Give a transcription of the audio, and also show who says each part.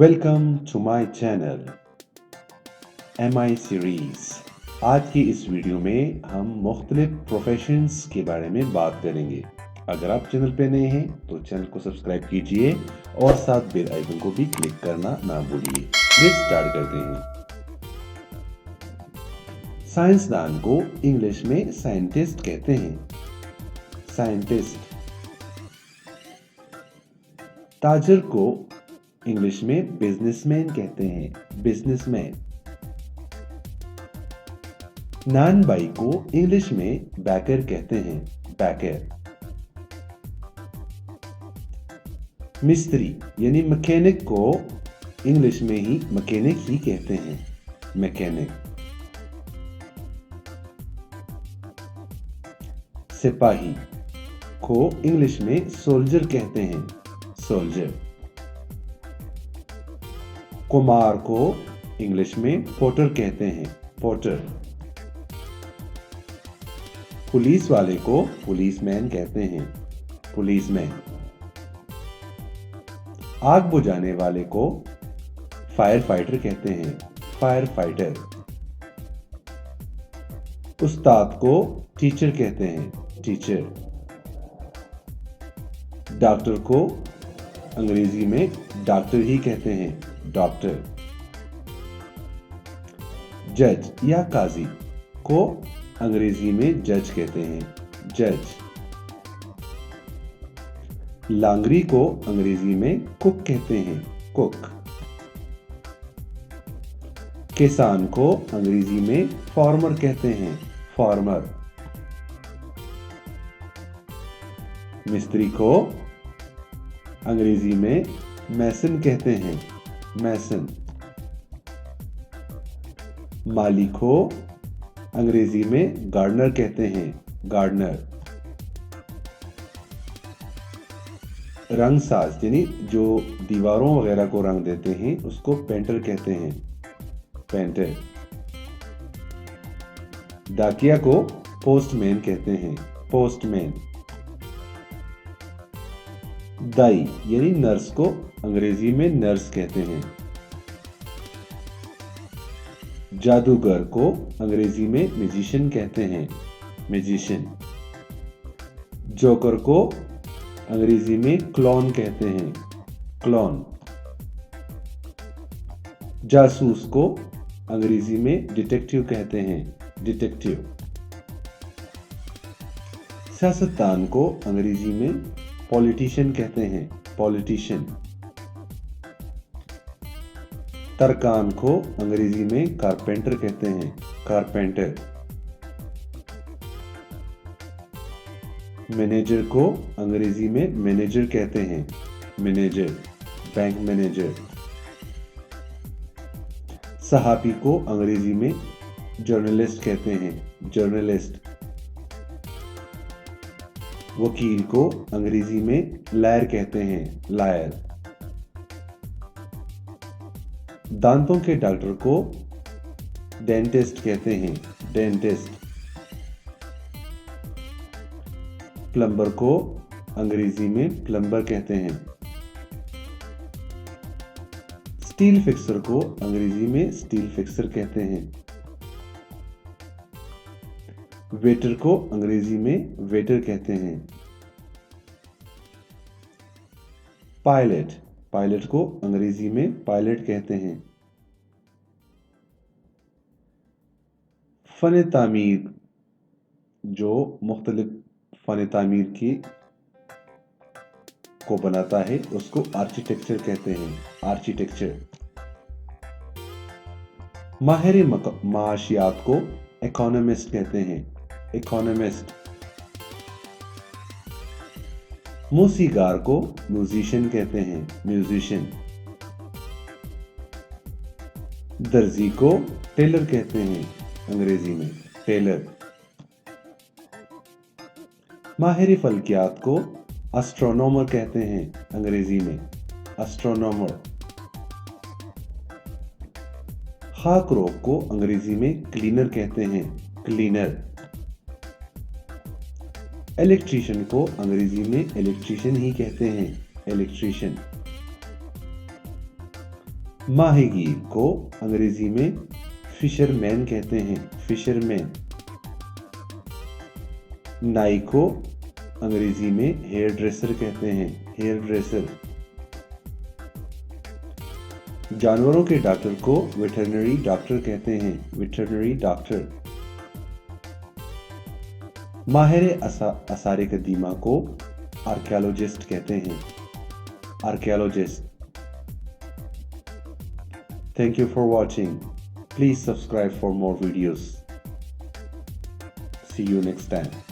Speaker 1: Welcome to my channel MI series. आज की इस वीडियो में हम मुख्तलिफ प्रोफेशंस के बारे में बात करेंगे। अगर आप चैनल पे नए हैं तो चैनल को सब्सक्राइब कीजिए और साथ बेल आइकन को भी क्लिक करना ना भूलिए। लेट्स स्टार्ट करते हैं। साइंसदान को इंग्लिश में साइंटिस्ट कहते हैं। साइंटिस्ट। ताजिर को इंग्लिश में बिजनेसमैन कहते हैं। बिजनेसमैन। नान बाई को इंग्लिश में बैकर कहते हैं। बैकर। मिस्त्री यानी मैकेनिक को इंग्लिश में ही मैकेनिक ही कहते हैं। मैकेनिक। सिपाही को इंग्लिश में सोल्जर कहते हैं। सोल्जर। कुमार को इंग्लिश में पोटर कहते हैं। पोटर। पुलिस वाले को पुलिसमैन कहते हैं। पुलिसमैन। आग बुझाने वाले को फायर फाइटर कहते हैं। Fire fighter. उस्ताद को टीचर कहते हैं। टीचर। डॉक्टर को अंग्रेजी में डॉक्टर ही कहते हैं। डॉक्टर। जज या काजी को अंग्रेजी में जज कहते हैं। जज। लांगरी को अंग्रेजी में कुक कहते हैं। कुक। किसान को अंग्रेजी में फार्मर कहते हैं। फार्मर। मिस्त्री को अंग्रेजी में मैसन कहते हैं। मैसन। माली को अंग्रेजी में गार्डनर कहते हैं। गार्डनर। रंगसाज यानी जो दीवारों वगैरह को रंग देते हैं उसको पेंटर कहते हैं। पेंटर। डाकिया को पोस्टमैन कहते हैं। पोस्टमैन। दाई यानी नर्स को अंग्रेजी में नर्स कहते हैं। जादूगर को अंग्रेजी में मैजिशियन कहते हैं। मैजिशियन। जोकर को अंग्रेजी में क्लॉन कहते हैं। क्लॉन। जासूस को अंग्रेजी में डिटेक्टिव कहते हैं। डिटेक्टिव। सियासतदान को अंग्रेजी में पॉलिटिशियन कहते हैं। पॉलिटिशियन। तरकान को अंग्रेजी में कारपेंटर कहते हैं। कारपेंटर। मैनेजर को अंग्रेजी में मैनेजर कहते हैं। मैनेजर। Bank manager. सहाफी को अंग्रेजी में जर्नलिस्ट कहते हैं। जर्नलिस्ट। वकील को अंग्रेजी में लायर कहते हैं। लायर। दांतों के डॉक्टर को डेंटिस्ट कहते हैं। डेंटिस्ट। प्लम्बर को अंग्रेजी में प्लम्बर कहते हैं। स्टील फिक्सर को अंग्रेजी में स्टील फिक्सर कहते हैं। वेटर को अंग्रेजी में वेटर कहते हैं। पायलट। पायलट को अंग्रेजी में पायलट कहते हैं। फन तामीर जो मुख्तलिफ फन तामीर की को बनाता है उसको आर्किटेक्चर कहते हैं। आर्किटेक्चर। माहिर माशियात को इकोनॉमिस्ट कहते हैं। इकोनॉमिस्ट। मूसीगार को म्यूजिशियन कहते हैं। म्यूजिशियन। दर्जी को टेलर कहते हैं अंग्रेजी में। टेलर। माहिर फल्कियात को एस्ट्रोनॉमर कहते हैं अंग्रेजी में। एस्ट्रोनॉमर। खाक रोग को अंग्रेजी में क्लीनर कहते हैं। क्लीनर। इलेक्ट्रीशियन को अंग्रेजी में इलेक्ट्रीशियन ही कहते हैं। इलेक्ट्रीशियन। माहीगीर को अंग्रेजी में फिशरमैन कहते हैं, फिशरमैन। नाई को अंग्रेजी में हेयर ड्रेसर कहते हैं, हेयर ड्रेसर। जानवरों के डॉक्टर को वेटरनरी डॉक्टर कहते हैं, वेटरनरी डॉक्टर। माहिर आसार कदीमा को आर्कियोलॉजिस्ट कहते हैं, archaeologist. Thank you for watching. Please subscribe for more videos. See you next time.